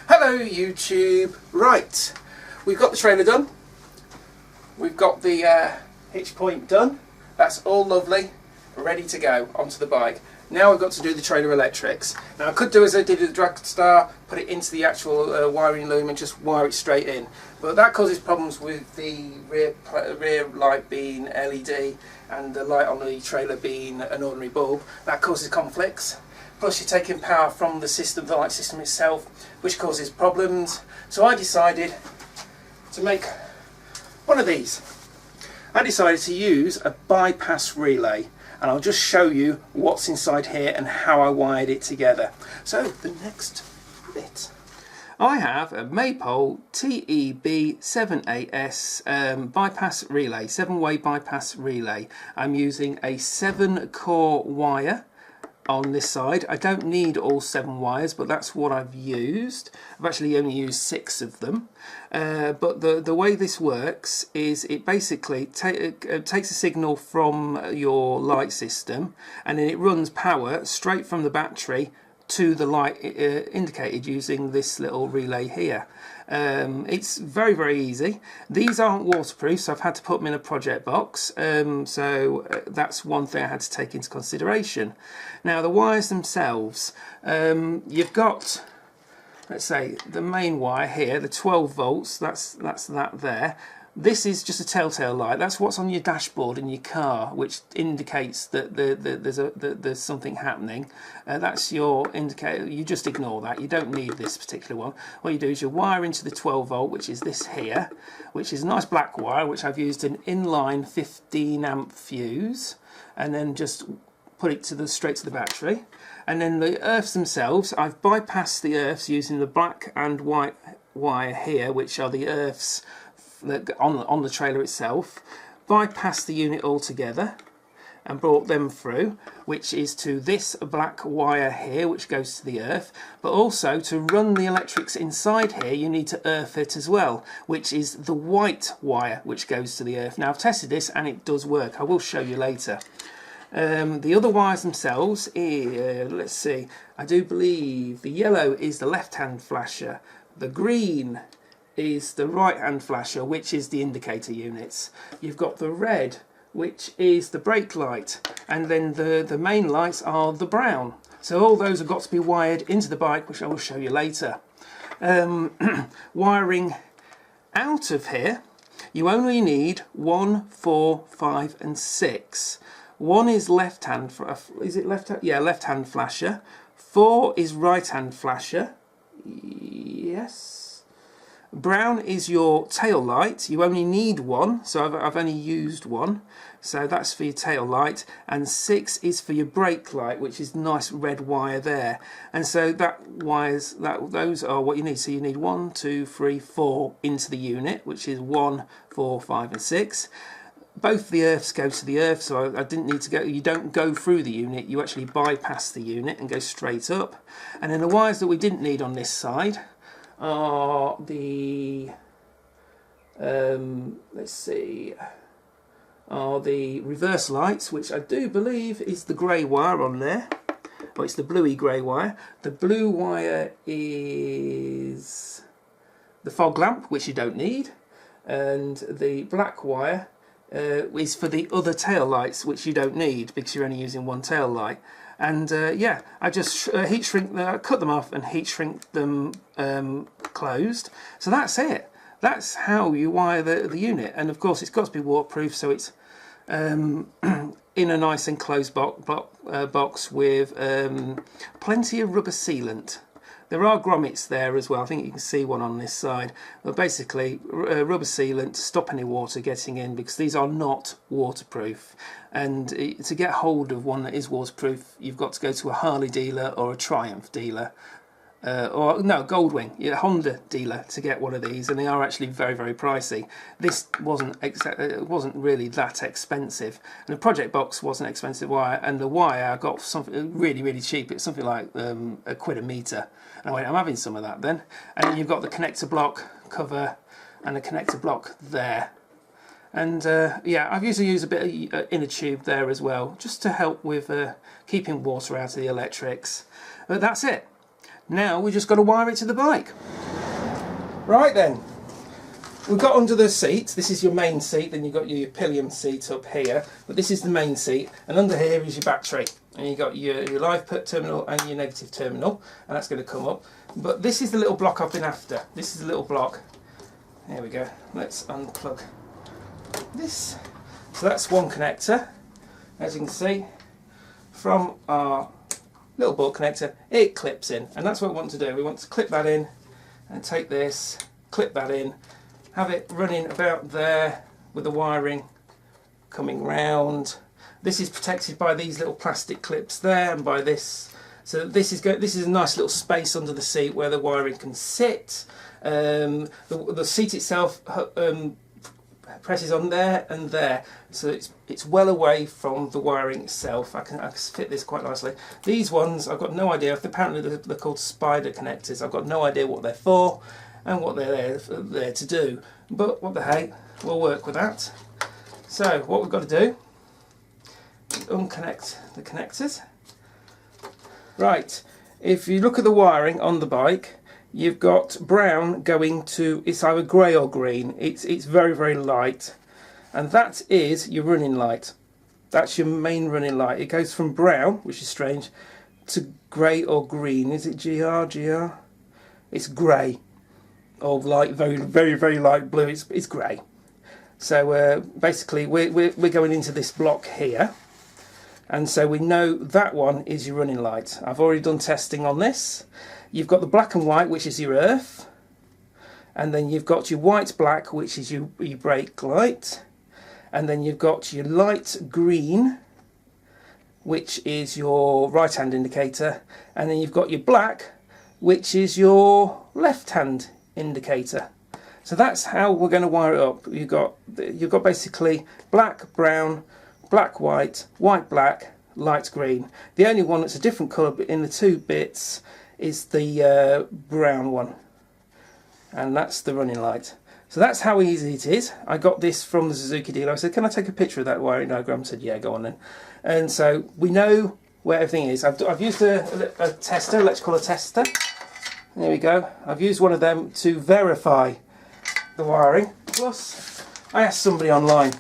Hello YouTube. Right, we've got the trailer done, we've got the hitch point done, that's all lovely, ready to go onto the bike. Now we've got to do the trailer electrics. Now I could do as I did with the Dragstar, put it into the actual wiring loom and just wire it straight in, but that causes problems with the rear light being LED and the light on the trailer being an ordinary bulb. That causes conflicts. Plus you're taking power from the system, the light system itself, which causes problems. So I decided to make one of these. I decided to use a bypass relay, and I'll just show you what's inside here and how I wired it together. So the next bit. I have a Maypole TEB78S bypass relay, 7-way bypass relay. I'm using a 7-core wire on this side. I don't need all 7 wires, but that's what I've used. I've actually only used 6 of them. But the way this works is it basically takes a signal from your light system, and then it runs power straight from the battery to the light indicated using this little relay here. It's very, very easy. These aren't waterproof, so I've had to put them in a project box. So that's one thing I had to take into consideration. Now the wires themselves, you've got, let's say, the main wire here, the 12 volts, that's that there. This is just a telltale light. That's what's on your dashboard in your car, which indicates that there's something happening. That's your indicator. You just ignore that. You don't need this particular one. What you do is you wire into the 12 volt, which is this here, which is a nice black wire, which I've used an inline 15 amp fuse, and then just put it straight to the battery. And then the earths themselves, I've bypassed the earths using the black and white wire here, which are the earths on the trailer itself, bypassed the unit altogether and brought them through, which is to this black wire here, which goes to the earth. But also to run the electrics inside here, you need to earth it as well, which is the white wire which goes to the earth. Now I've tested this and it does work. I will show you later. The other wires themselves, let's see, I do believe the yellow is the left hand flasher, the green is the right hand flasher, which is the indicator units. You've got the red, which is the brake light, and then the main lights are the brown. So all those have got to be wired into the bike, which I will show you later. Wiring out of here, you only need 1, 4, 5 and 6. 1 is left hand, is it left hand? Yeah, left hand flasher. 4 is right hand flasher. Yes. Brown is your tail light. You only need 1, so I've only used 1, so that's for your tail light. And 6 is for your brake light, which is nice red wire there. And so those are what you need. So you need 1, 2, 3, 4 into the unit, which is 1, 4, 5 and 6. Both the earths go to the earth, so I didn't need to go. You don't go through the unit, you actually bypass the unit and go straight up. And then the wires that we didn't need on this side are the let's see, are the reverse lights, which I do believe is the grey wire on there. Well, it's the bluey grey wire. The blue wire is the fog lamp, which you don't need, and the black wire is for the other tail lights, which you don't need because you're only using 1 tail light. And yeah, I just heat shrink, cut them off and heat shrink them closed. So that's it. That's how you wire the unit. And of course it's got to be waterproof, so it's in a nice enclosed box with plenty of rubber sealant. There are grommets there as well. I think you can see one on this side. But basically, rubber sealant to stop any water getting in, because these are not waterproof. And to get hold of one that is waterproof, you've got to go to a Harley dealer or a Triumph dealer. Or no, Goldwing, a Honda dealer to get one of these, and they are actually very, very pricey. This wasn't really that expensive, and the project box wasn't expensive wire, and the wire I got something really, really cheap. It's something like £1 a metre. And I went, I'm having some of that then. And then you've got the connector block cover and the connector block there. And yeah, I've usually used a bit of inner tube there as well, just to help with keeping water out of the electrics. But that's it. Now we just got to wire it to the bike. Right then, we've got under the seat. This is your main seat, then you've got your pillion seat up here, but this is the main seat, and under here is your battery. And you've got your live put terminal and your negative terminal, and that's going to come up. But this is the little block I've been after. This is the little block. There we go. Let's unplug this. So that's one connector. As you can see, from our little bolt connector, it clips in, and that's what we want to do. We want to clip that in and take this, clip that in, have it running about there with the wiring coming round. This is protected by these little plastic clips there, and by this. So this is a nice little space under the seat where the wiring can sit. The seat itself presses on there and there, so it's well away from the wiring itself. I can fit this quite nicely. These ones, I've got no idea. Apparently they're called spider connectors. I've got no idea what they're for and what they're there to do. But what the heck, we'll work with that. So what we've got to do is unconnect the connectors. Right, if you look at the wiring on the bike, you've got brown going to, it's either grey or green. It's very, very light. And that is your running light. That's your main running light. It goes from brown, which is strange, to grey or green. Is it GR? It's grey. Or light, very, very, very light blue. It's grey. So basically we're going into this block here. And so we know that one is your running light. I've already done testing on this. You've got the black and white, which is your earth, and then you've got your white black, which is your brake light, and then you've got your light green, which is your right hand indicator, and then you've got your black, which is your left hand indicator. So that's how we're going to wire it up. You've got basically black, brown, black, white, black, light green. The only one that's a different colour in the two bits is the brown one, and that's the running light. So that's how easy it is. I got this from the Suzuki dealer. I said, can I take a picture of that wiring diagram? I said, yeah, go on then. And so we know where everything is. I've used a tester, electrical tester. There we go. I've used one of them to verify the wiring. Plus, I asked somebody online.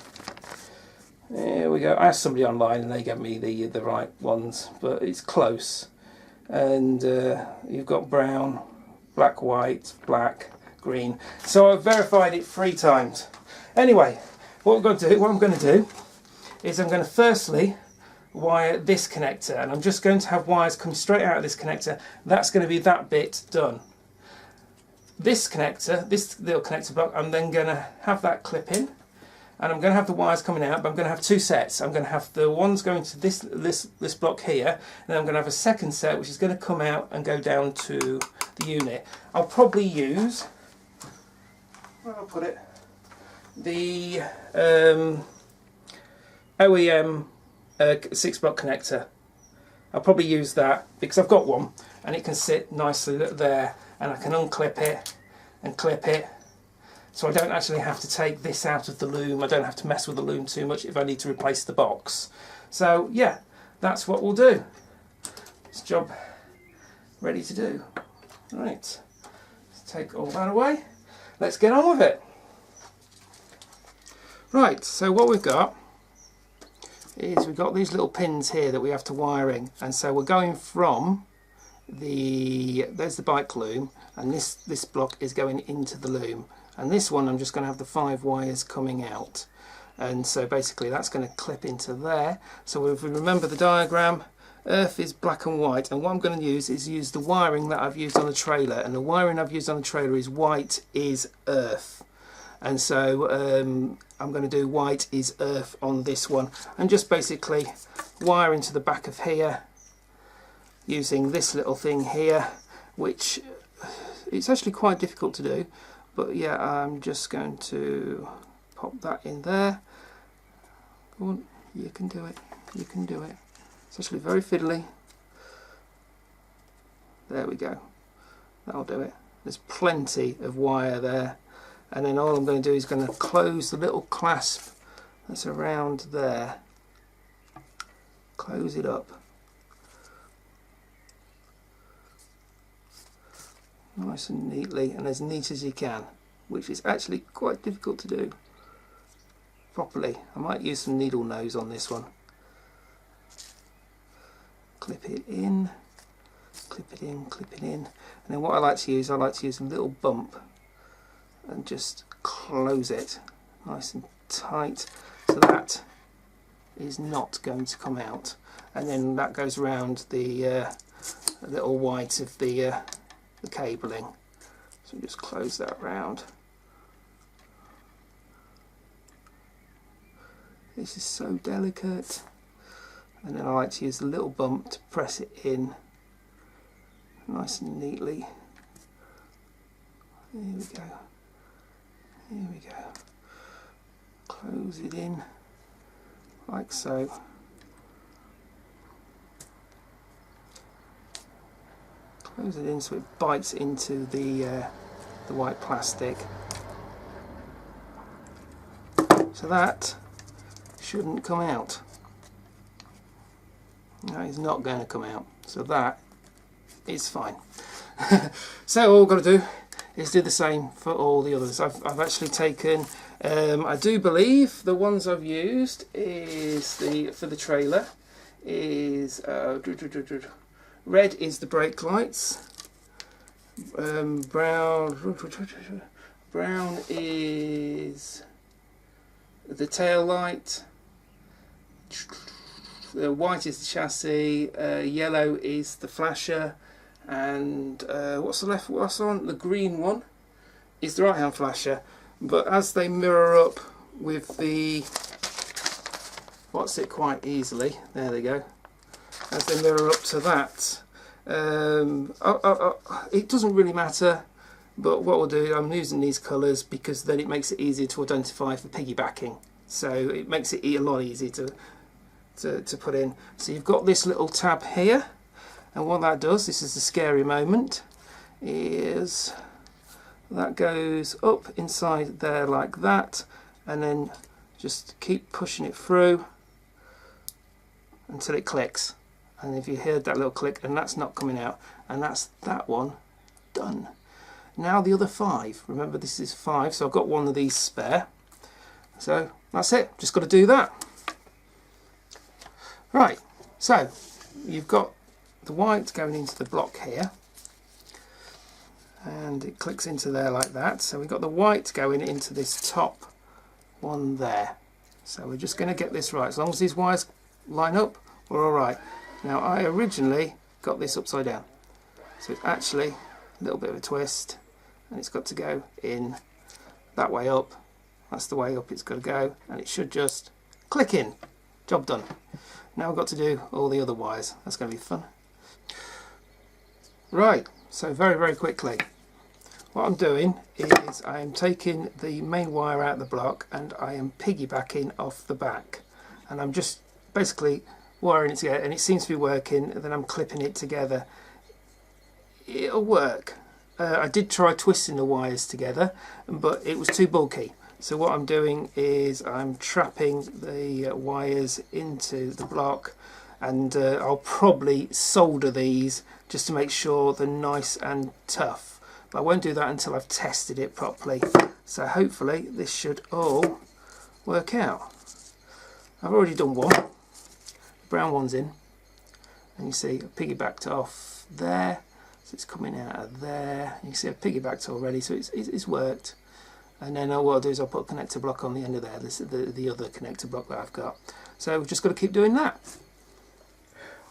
There we go. I asked somebody online and they gave me the right ones, but it's close. And you've got brown, black, white, black, green. So I've verified it 3 times. Anyway, what I'm going to do is I'm going to firstly wire this connector, and I'm just going to have wires come straight out of this connector. That's going to be that bit done. This connector, this little connector block, I'm then going to have that clip in. And I'm going to have the wires coming out, but I'm going to have 2 sets. I'm going to have the ones going to this block here, and then I'm going to have a second set which is going to come out and go down to the unit. I'll probably use, where I'll put it, the OEM 6-block connector. I'll probably use that because I've got one and it can sit nicely there, and I can unclip it and clip it. So I don't actually have to take this out of the loom. I don't have to mess with the loom too much if I need to replace the box. So yeah, that's what we'll do. This job ready to do. Right, let's take all that away. Let's get on with it. Right, so what we've got is we've got these little pins here that we have to wire in. And so we're going from there's the bike loom, and this block is going into the loom. And this one I'm just going to have the 5 wires coming out, and so basically that's going to clip into there. So if we remember the diagram, earth is black and white, and what I'm going to use the wiring that I've used on the trailer, and the wiring I've used on the trailer is white is earth. And so I'm going to do white is earth on this one, and just basically wire into the back of here using this little thing here, which it's actually quite difficult to do. But yeah, I'm just going to pop that in there. Go on, you can do it. You can do it. It's actually very fiddly. There we go. That'll do it. There's plenty of wire there. and then all I'm going to do is going to close the little clasp that's around there. Close it up. Nice and neatly, and as neat as you can, which is actually quite difficult to do properly. I might use some needle nose on this one. Clip it in, clip it in, clip it in, and then what I like to use a little bump and just close it nice and tight, so that is not going to come out, and then that goes around the little white of the cabling, so just close that round. This is so delicate, and then I like to use a little bump to press it in nice and neatly. Here we go, here we go. Close it in like so. Close it in so it bites into the white plastic. So that shouldn't come out. No, it's not going to come out. So that is fine. So all we've got to do is do the same for all the others. I've actually taken, I do believe the ones I've used is for the trailer is red is the brake lights, brown is the tail light, white is the chassis, yellow is the flasher, and what's on? The green one is the right hand flasher. But as they mirror up with the quite easily, there they go, as they mirror up to that, it doesn't really matter, but what we'll do, I'm using these colours because then it makes it easier to identify for piggybacking, so it makes it a lot easier to put in. So you've got this little tab here, and what that does, this is the scary moment, is that goes up inside there like that, and then just keep pushing it through until it clicks. And if you heard that little click, and that's not coming out, and that's that one done. Now the other 5, remember this is 5, so I've got one of these spare, so that's it, just got to do that. Right, so you've got the white going into the block here, and it clicks into there like that, so we've got the white going into this top one there. So we're just going to get this right. As long as these wires line up, we're alright. Now I originally got this upside down, so it's actually a little bit of a twist, and it's got to go in that way up. That's the way up it's got to go, and it should just click in. Job done. Now I've got to do all the other wires. That's going to be fun. Right, so very quickly, what I'm doing is I am taking the main wire out of the block and I am piggybacking off the back, and I'm just basically wiring it together, and it seems to be working. Then I'm clipping it together. It'll work. I did try twisting the wires together, but it was too bulky. So what I'm doing is I'm trapping the wires into the block, and I'll probably solder these just to make sure they're nice and tough. But I won't do that until I've tested it properly. So hopefully this should all work out. I've already done one. The brown one's in, and you see I piggybacked off there, so it's coming out of there. You see I've piggybacked already, so it's worked. And then what I'll do is I'll put a connector block on the end of there. This is the other connector block that I've got. So we've just got to keep doing that.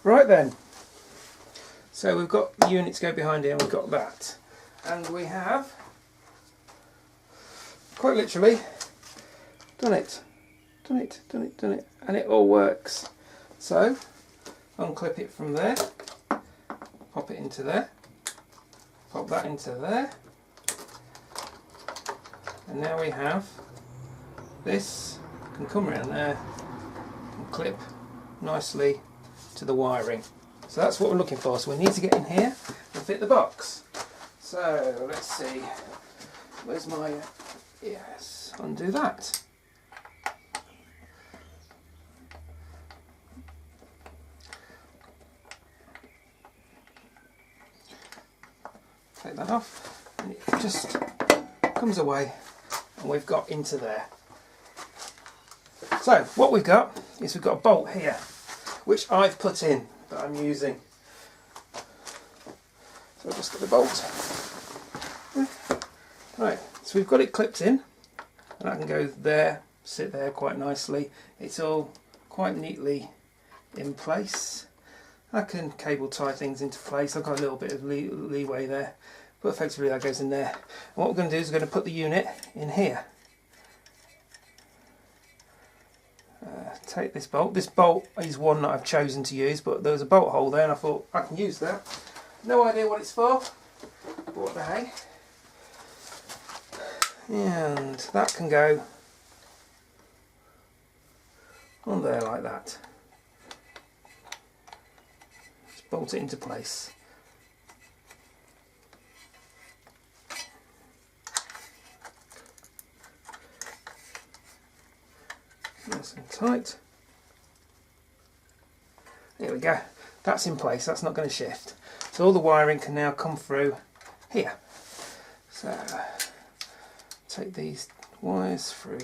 Right then. So we've got the units go behind here, and we've got that. And we have, quite literally, done it. And it all works. So, unclip it from there, pop it into there, pop that into there. And now we have this, can come around there and clip nicely to the wiring. So that's what we're looking for. So we need to get in here and fit the box. So let's see, where's my Yes, undo that. Take that off, and it just comes away, and we've got into there. So what we've got is we've got a bolt here, which I've put in, that I'm using. So I'll just get the bolt. Right, so we've got it clipped in, and I can go there, sit there quite nicely. It's all quite neatly in place. I can cable tie things into place. I've got a little bit of leeway there, but effectively that goes in there. And what we're going to do is we're going to put the unit in here. Take this bolt. This bolt is one that I've chosen to use, but there was a bolt hole there and I thought I can use that. No idea what it's for, but what the heck. And that can go on there like that. Just bolt it into place. Nice and tight. There we go. That's in place. That's not going to shift. So all the wiring can now come through here. So take these wires through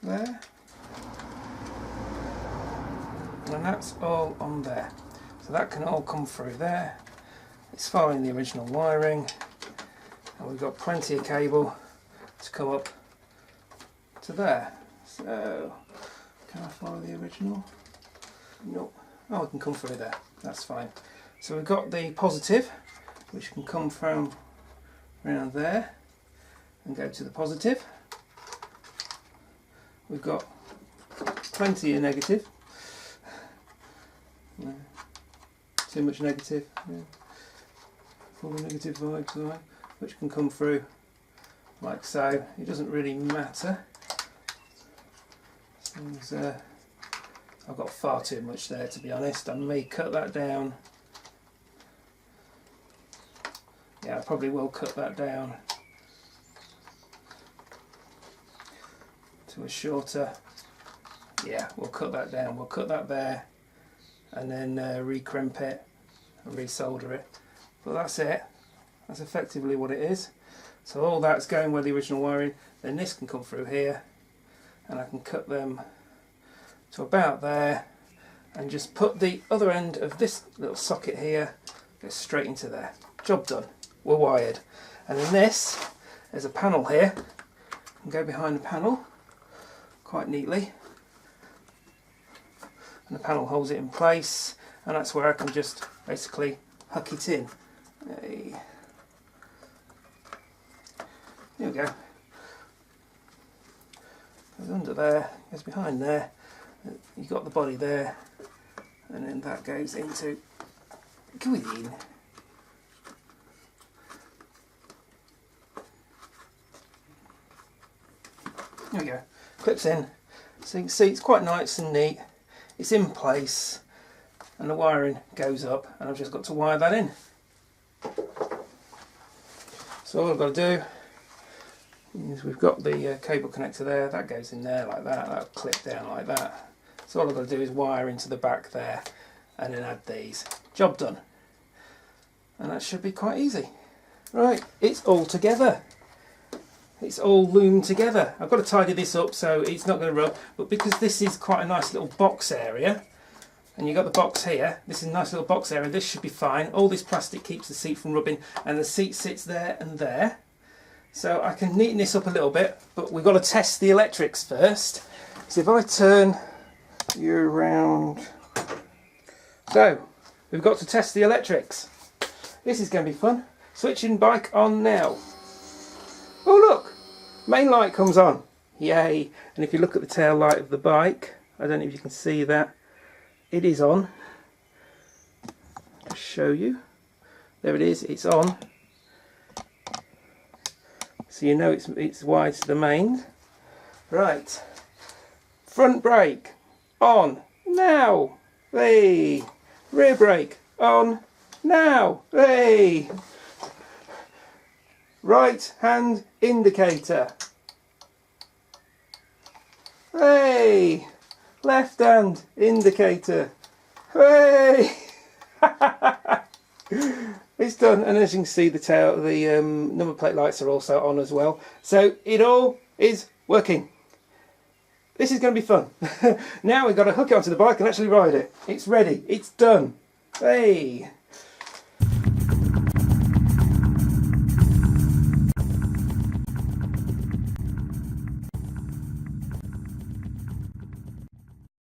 there, and that's all on there. So that can all come through there. It's following the original wiring, and we've got plenty of cable to come up to there. So can I follow the original? Nope. Oh, it can come through there. That's fine. So we've got the positive, which can come from around there and go to the positive. We've got plenty of negative. No. Too much negative. Yeah. Full of negative vibes, which can come through like so. It doesn't really matter. I've got far too much there, to be honest. I may cut that down. Yeah, I probably will cut that down to a shorter. Yeah, we'll cut that down. We'll cut that there and then recrimp it and resolder it. But that's it. That's effectively what it is. So all that's going where the original wiring. Then this can come through here, and I can cut them to about there and just put the other end of this little socket here, go straight into there. Job done. We're wired. And then this, there's a panel here. I can go behind the panel quite neatly, and the panel holds it in place, and that's where I can just basically hook it in. There we go. Goes under there, goes behind there. You've got the body there, and then that goes into going in. There we go. Clips in. So you can see it's quite nice and neat. It's in place, and the wiring goes up, and I've just got to wire that in. So all I've got to do is we've got the cable connector there. That goes in there like that. That'll clip down like that. So all I've got to do is wire into the back there and then add these. Job done. And that should be quite easy. Right, it's all together. It's all loomed together. I've got to tidy this up so it's not going to rub, but because this is quite a nice little box area, and you've got the box here, this is a nice little box area, this should be fine. All this plastic keeps the seat from rubbing, and the seat sits there and there. So I can neaten this up a little bit, but we've got to test the electrics first. So if I turn you around, so we've got to test the electrics. This is going to be fun. Switching bike on now. Oh look, main light comes on. Yay. And if you look at the tail light of the bike, I don't know if you can see that, it is on. I'll show you. There it is, it's on. So you know it's wide to the main. Right. Front brake on now. Hey. Rear brake on now. Hey. right hand indicator. Hey! Left hand indicator. Hey! It's done, and as you can see, the number plate lights are also on as well. So it all is working. This is going to be fun. Now we've got to hook it onto the bike and actually ride it. It's ready. It's done. Hey!